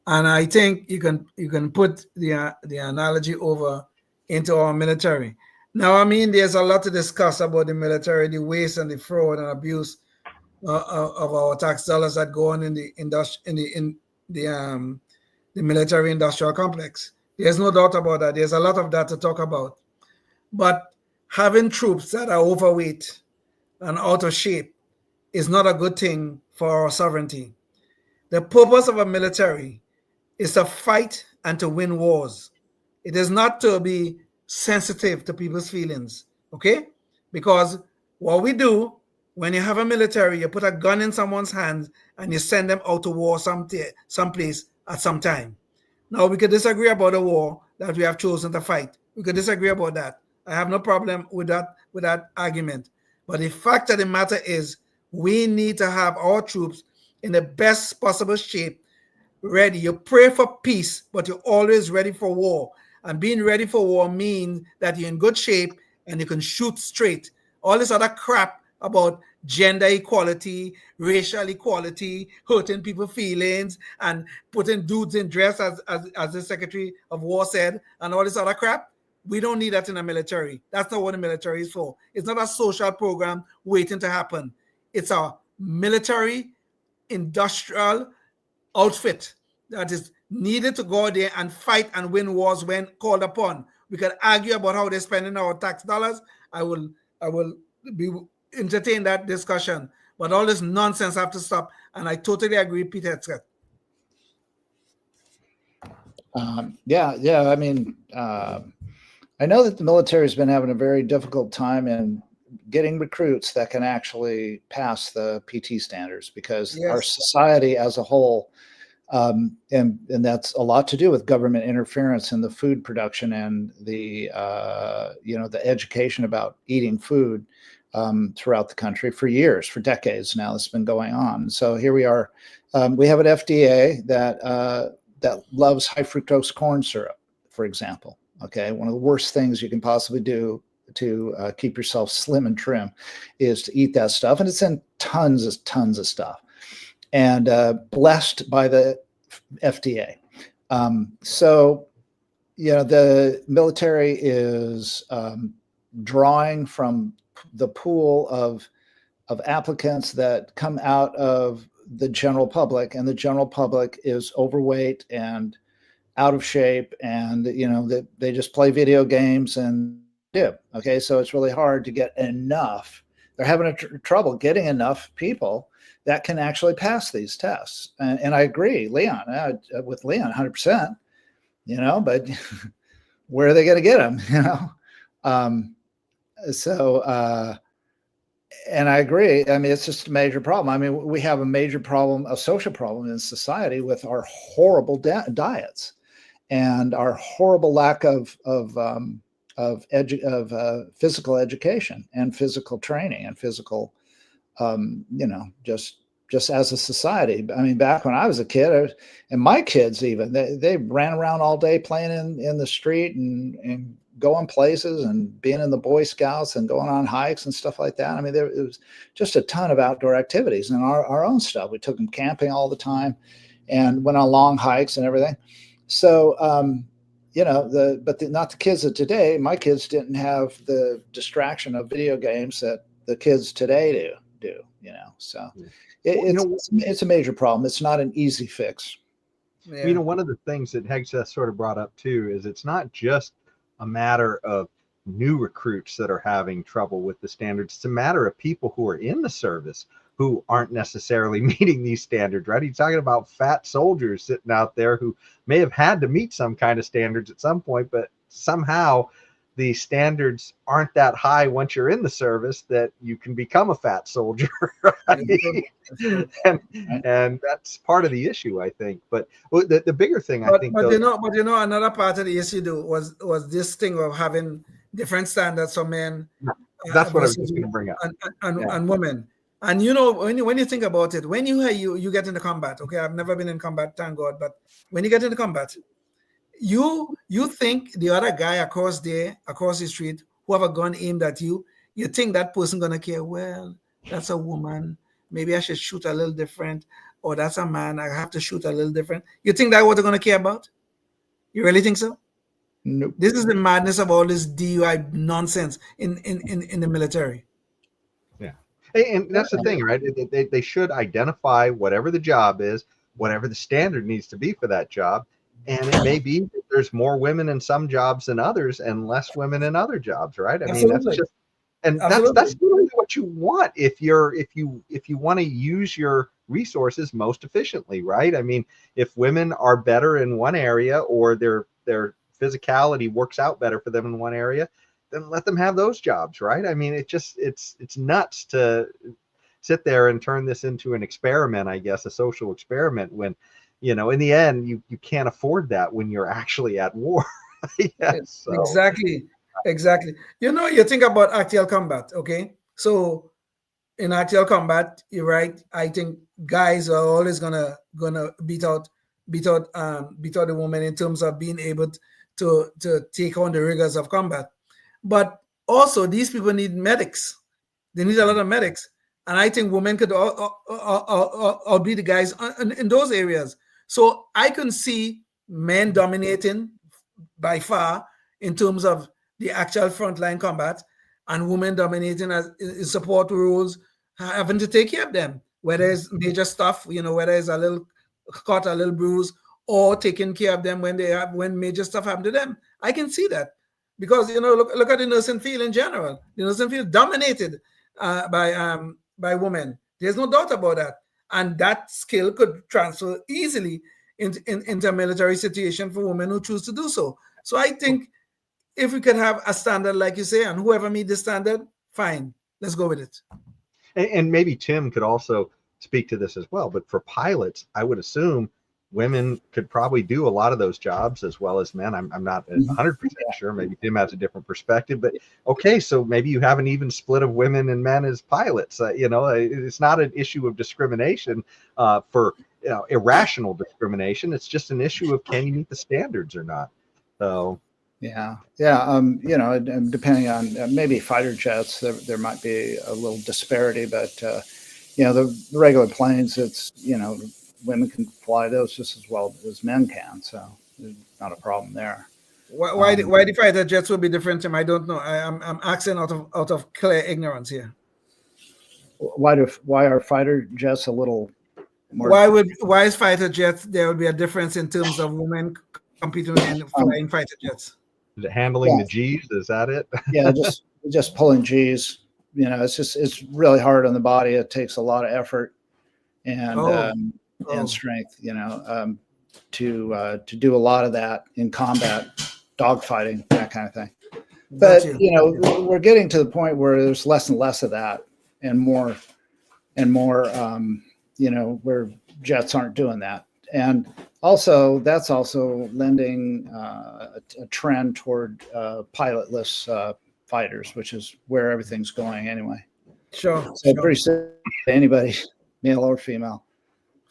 and I think you can put the analogy over into our military. Now, I mean, there's a lot to discuss about the military, the waste and the fraud and abuse of our tax dollars that go on in the military industrial complex. There's no doubt about that. There's a lot of that to talk about. But having troops that are overweight and out of shape is not a good thing for our sovereignty. The purpose of a military is to fight and to win wars. It is not to be sensitive to people's feelings, okay? Because what we do when you have a military, you put a gun in someone's hands and you send them out to war someplace at some time. Now, we could disagree about the war that we have chosen to fight. We could disagree about that. I have no problem with that argument. But the fact of the matter is, we need to have our troops in the best possible shape, ready. You pray for peace, but you're always ready for war. And being ready for war means that you're in good shape and you can shoot straight. All this other crap about gender equality, racial equality, hurting people's feelings, and putting dudes in dress, as the Secretary of War said, and all this other crap, we don't need that in the military. That's not what the military is for. It's not a social program waiting to happen. It's a military industrial outfit that is needed to go there and fight and win wars when called upon. We can argue about how they're spending our tax dollars. I will entertain that discussion, but all this nonsense have to stop. And I totally agree with Peter Hegseth. Yeah. I mean, I know that the military has been having a very difficult time in getting recruits that can actually pass the PT standards, because our society as a whole, and that's a lot to do with government interference in the food production and the the education about eating food throughout the country for years, for decades now. This has been going on. So here we are. We have an FDA that loves high fructose corn syrup, for example. Okay, one of the worst things you can possibly do to keep yourself slim and trim is to eat that stuff, and it's in tons of stuff, and blessed by the FDA. So the military is drawing from the pool of applicants that come out of the general public, and the general public is overweight and out of shape, and they just play video games and okay, so it's really hard to get enough. They're having trouble getting enough people that can actually pass these tests, and I agree, Leon, with Leon 100%. But where are they going to get them? And I agree. I mean, it's just a major problem. I mean, we have a major problem, a social problem in society, with our horrible diets and our horrible lack of physical education and physical training and physical, just as a society. I mean, back when I was a kid, and my kids even, they ran around all day playing in the street and going places and being in the Boy Scouts and going on hikes and stuff like that. I mean, it was just a ton of outdoor activities and our own stuff. We took them camping all the time and went on long hikes and everything. So, not the kids of today. My kids didn't have the distraction of video games that the kids today do. So it's a major problem. It's not an easy fix. Yeah. One of the things that Hegseth sort of brought up too is it's not just a matter of new recruits that are having trouble with the standards. It's a matter of people who are in the service who aren't necessarily meeting these standards, right? He's talking about fat soldiers sitting out there who may have had to meet some kind of standards at some point, but somehow the standards aren't that high once you're in the service that you can become a fat soldier, right? and that's part of the issue, I think. But the bigger thing, another part of the issue was this thing of having different standards for men. That's what I was just going to bring up. And women. And when you think about it, when you get into combat, okay, I've never been in combat, thank God, but when you get into combat, you think the other guy across the street who have a gun aimed at you, you think that person gonna care? Well, that's a woman. Maybe I should shoot a little different. Or that's a man. I have to shoot a little different. You think that's what they're gonna care about? You really think so? Nope. This is the madness of all this DUI nonsense in the military. Yeah, and that's the thing, right? They should identify whatever the job is, whatever the standard needs to be for that job. And it may be that there's more women in some jobs than others and less women in other jobs, right? I mean, that's just, and that's really what you want if you want to use your resources most efficiently, right? I mean, if women are better in one area or their physicality works out better for them in one area, then let them have those jobs, right? I mean, it's nuts to sit there and turn this into an experiment, I guess, a social experiment, when in the end, you can't afford that when you're actually at war. Yes, so. Exactly. You think about actual combat, okay? So in actual combat, you're right. I think guys are always gonna beat out the woman in terms of being able to take on the rigors of combat. But also, these people need medics. They need a lot of medics, and I think women could all be the guys in those areas. So I can see men dominating by far in terms of the actual frontline combat, and women dominating as in support roles, having to take care of them, whether it's major stuff, whether it's a little cut, a little bruise, or taking care of them when major stuff happen to them. I can see that because look at the nursing field in general. The nursing field dominated by women. There's no doubt about that. And that skill could transfer easily intermilitary situation for women who choose to do so. So I think if we could have a standard, like you say, and whoever meet the standard, fine, let's go with it. And maybe Tim could also speak to this as well. But for pilots, I would assume women could probably do a lot of those jobs as well as men. I'm not 100% sure. Maybe Tim has a different perspective. But okay, so maybe you have an even split of women and men as pilots. It's not an issue of discrimination for irrational discrimination. It's just an issue of can you meet the standards or not. So. Yeah. Depending on maybe fighter jets, there might be a little disparity, but the regular planes, it's women can fly those just as well as men can, so there's not a problem there. Why the fighter jets will be different, Tim? I don't know. I'm asking out of clear ignorance here. Why are fighter jets a little more? Why is fighter jets there would be a difference in terms of women competing in flying fighter jets? Is it handling the G's? Is that it? Yeah, just pulling G's. It's really hard on the body. It takes a lot of effort and strength. To do a lot of that in combat, dogfighting, that kind of thing. But we're getting to the point where there's less and less of that, and more, where jets aren't doing that. And also, that's also lending a trend toward pilotless fighters, which is where everything's going anyway. Sure. So pretty soon, anybody, male or female,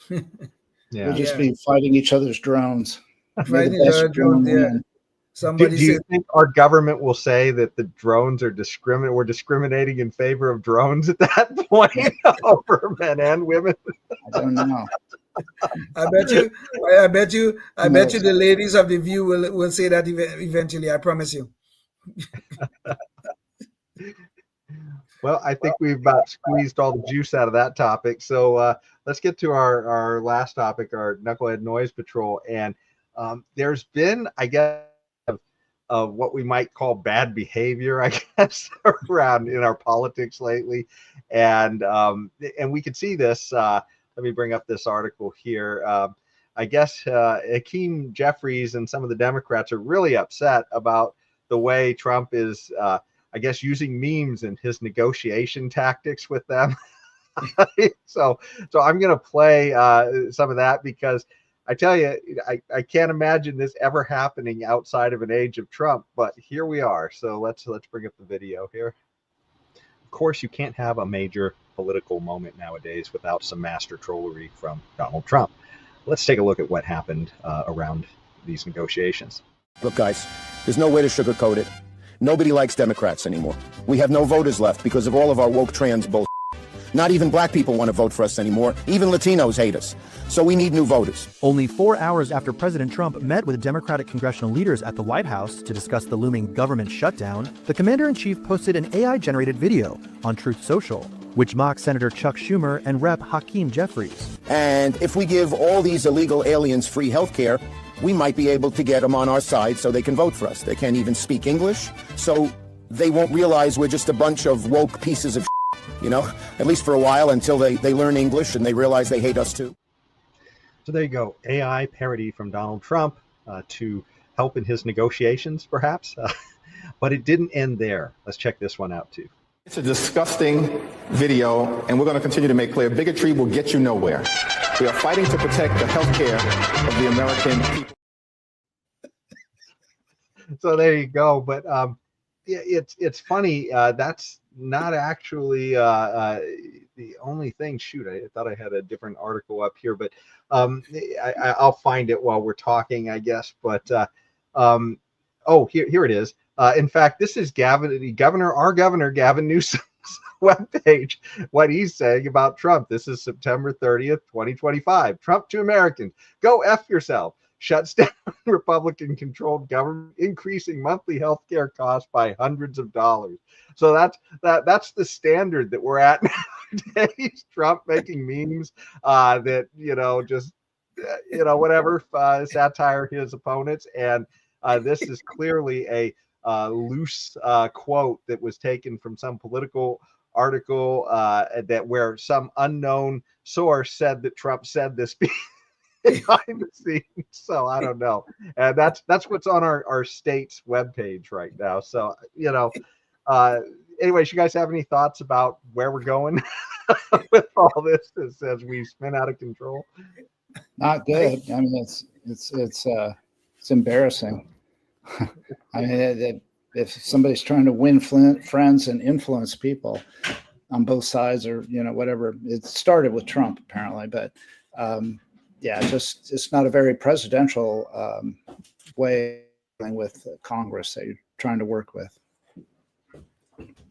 we'll just be fighting each other's drones. Fighting each other's drones, yeah. Do you think our government will say that the drones are we're discriminating in favor of drones at that point over men and women? I don't know. I bet you the ladies of the View will say that eventually. I promise you. Well, I think we've about squeezed all the juice out of that topic. So let's get to our last topic, our Knucklehead Noise Patrol. And there's been, I guess, of what we might call bad behavior, I guess, around in our politics lately. And we can see this. Let me bring up this article here. I guess Hakeem Jeffries and some of the Democrats are really upset about the way Trump is, I guess, using memes in his negotiation tactics with them. So I'm going to play some of that because I tell you, I can't imagine this ever happening outside of an age of Trump, but here we are. So let's bring up the video here. Of course, you can't have a major political moment nowadays without some master trollery from Donald Trump. Let's take a look at what happened around these negotiations. Look, guys, there's no way to sugarcoat it. Nobody likes Democrats anymore. We have no voters left because of all of our woke trans bull. Not even black people want to vote for us anymore. Even Latinos hate us. So we need new voters. Only 4 hours after President Trump met with Democratic congressional leaders at the White House to discuss the looming government shutdown, the commander-in-chief posted an AI-generated video on Truth Social, which mocks Senator Chuck Schumer and Rep. Hakeem Jeffries. And if we give all these illegal aliens free health care, we might be able to get them on our side so they can vote for us. They can't even speak English, so they won't realize we're just a bunch of woke pieces of at least for a while until they learn English and they realize they hate us too. So there you go. AI parody from Donald Trump to help in his negotiations, perhaps. But it didn't end there. Let's check this one out, too. It's a disgusting video, and we're going to continue to make clear bigotry will get you nowhere. We are fighting to protect the health care of the American people. So there you go. But it's funny. That's not actually the only thing. Shoot, I thought I had a different article up here, but I'll find it while we're talking, I guess. But here it is. In fact, this is our governor Gavin Newsom's webpage. What he's saying about Trump. This is September 30th, 2025. Trump to Americans: go F yourself. Shuts down Republican-controlled government, increasing monthly health care costs by hundreds of dollars. So that's the standard that we're at nowadays. Trump making memes that whatever satire his opponents, and this is clearly a loose quote that was taken from some political article that where some unknown source said that Trump said this behind the scenes. So I don't know. And that's what's on our state's webpage right now. So, anyways, you guys have any thoughts about where we're going with all this as we spin out of control? Not good. I mean, it's embarrassing. I mean, if somebody's trying to win friends and influence people on both sides, or whatever, it started with Trump apparently, but it's not a very presidential way with Congress that you're trying to work with.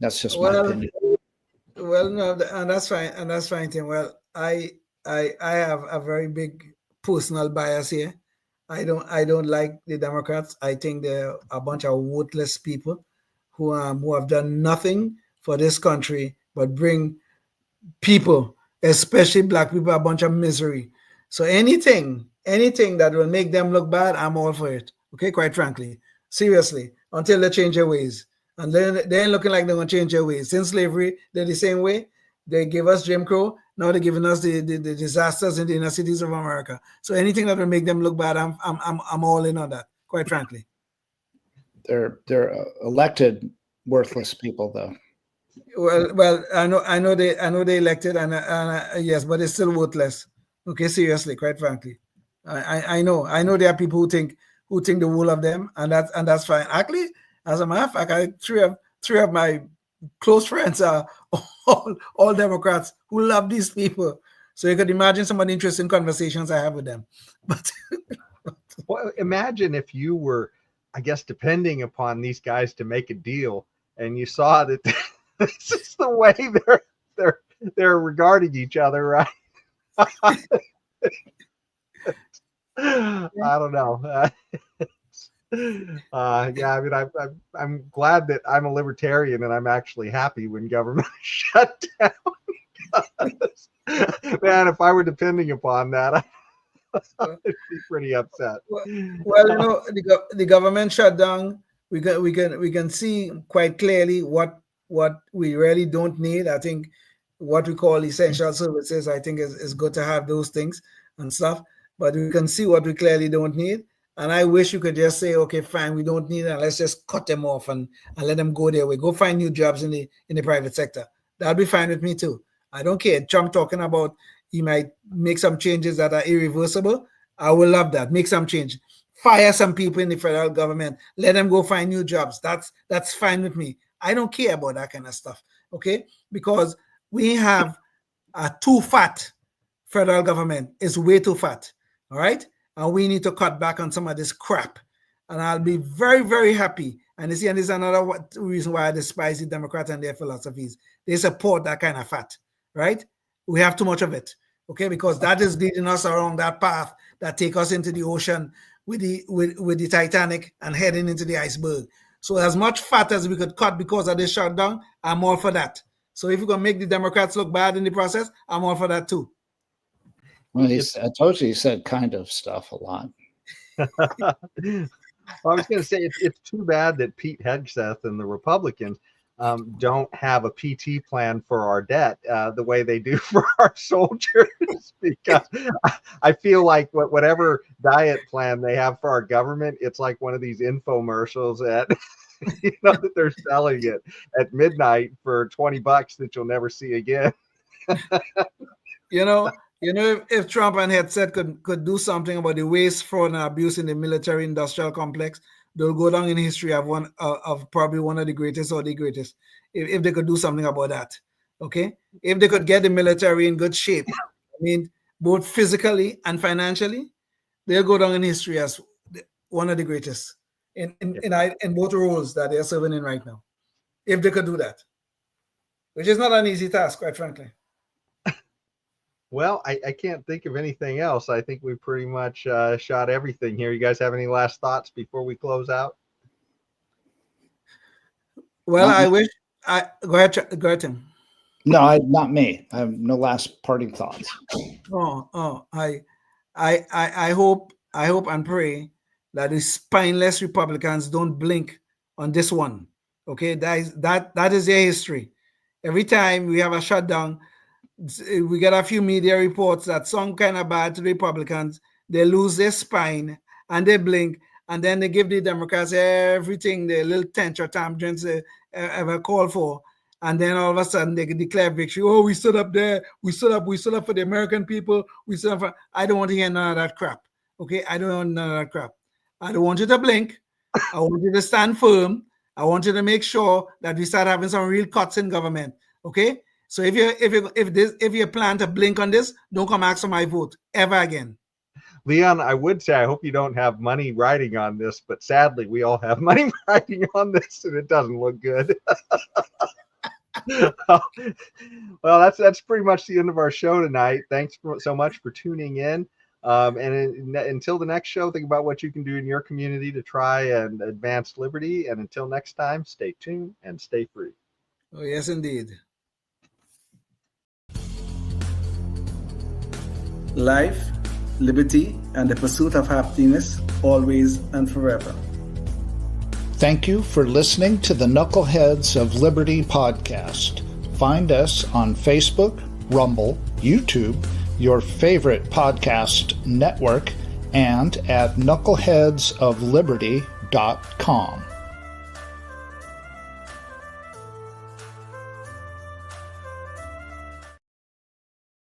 That's just my opinion. Well, no, and that's fine, Tim. Well, I have a very big personal bias here. I don't like the Democrats. I think they're a bunch of worthless people who have done nothing for this country but bring people, especially black people, a bunch of misery. So anything that will make them look bad, I'm all for it. Okay, quite frankly, seriously, until they change their ways. And they ain't looking like they're gonna change their ways. Since slavery, they're the same way. They gave us Jim Crow. Now they're giving us the disasters in the inner cities of America. So anything that will make them look bad, I'm all in on that. Quite frankly, they're elected worthless people, though. Well, I know they elected, and yes, but it's still worthless. Okay, seriously, quite frankly, I know there are people who think the whole of them, and that's fine. Actually, as a matter of fact, three of my close friends are all Democrats who love these people. So you could imagine some of the interesting conversations I have with them. But well, imagine if you were, I guess, depending upon these guys to make a deal, and you saw that this is the way they're regarding each other, right? I don't know. I mean, I'm glad that I'm a libertarian and I'm actually happy when government is shut down. Man, if I were depending upon that, I'd be pretty upset. Well, the government shut down. We can see quite clearly what we really don't need. I think what we call essential services, I think is good to have those things and stuff. But we can see what we clearly don't need. And I wish you could just say, okay, fine, we don't need it, and let's just cut them off and let them go their way. Go find new jobs in the private sector. That'll be fine with me too. I don't care. Trump talking about he might make some changes that are irreversible. I will love that. Make some change. Fire some people in the federal government. Let them go find new jobs. That's fine with me. I don't care about that kind of stuff. Okay? Because we have a too fat federal government. It's way too fat. All right? And we need to cut back on some of this crap. And I'll be very, very happy. And this is another reason why I despise the Democrats and their philosophies. They support that kind of fat, right? We have too much of it, okay? Because that is leading us along that path that take us into the ocean with the Titanic and heading into the iceberg. So as much fat as we could cut because of this shutdown, I'm all for that. So if we're going to make the Democrats look bad in the process, I'm all for that too. Well, I told you he said kind of stuff a lot. I was going to say it's too bad that Pete Hegseth and the Republicans don't have a PT plan for our debt the way they do for our soldiers, because I feel like whatever diet plan they have for our government, it's like one of these infomercials that that they're selling it at midnight for $20 that you'll never see again. If Trump and Hegseth could do something about the waste, fraud, and abuse in the military-industrial complex, they'll go down in history of probably one of the greatest or the greatest. If they could do something about that, okay? If they could get the military in good shape, I mean, both physically and financially, they'll go down in history as one of the greatest in both roles that they're serving in right now. If they could do that, which is not an easy task, quite frankly. Well, I can't think of anything else. I think we pretty much shot everything here. You guys have any last thoughts before we close out? Well, go ahead, Tim. No, not me. I have no last parting thoughts. I hope and pray that the spineless Republicans don't blink on this one. Okay, that is their history. Every time we have a shutdown, we get a few media reports that some kind of bad to the Republicans, they lose their spine and they blink, and then they give the Democrats everything, the little tantrums they ever call for. And then all of a sudden they declare victory. Oh, we stood up there. We stood up for the American people. We stood up for, I don't want to hear none of that crap. Okay, I don't want none of that crap. I don't want you to blink. I want you to stand firm. I want you to make sure that we start having some real cuts in government. Okay, so if you plan to blink on this, don't come ask for my vote ever again. Leon, I would say I hope you don't have money riding on this, but sadly we all have money riding on this, and it doesn't look good. Well, that's pretty much the end of our show tonight. Thanks so much for tuning in. Until the next show, think about what you can do in your community to try and advance liberty. And until next time, stay tuned and stay free. Oh, yes, indeed. Life, liberty, and the pursuit of happiness, always and forever. Thank you for listening to the Knuckleheads of Liberty podcast. Find us on Facebook, Rumble, YouTube, your favorite podcast network, and at knuckleheadsofliberty.com.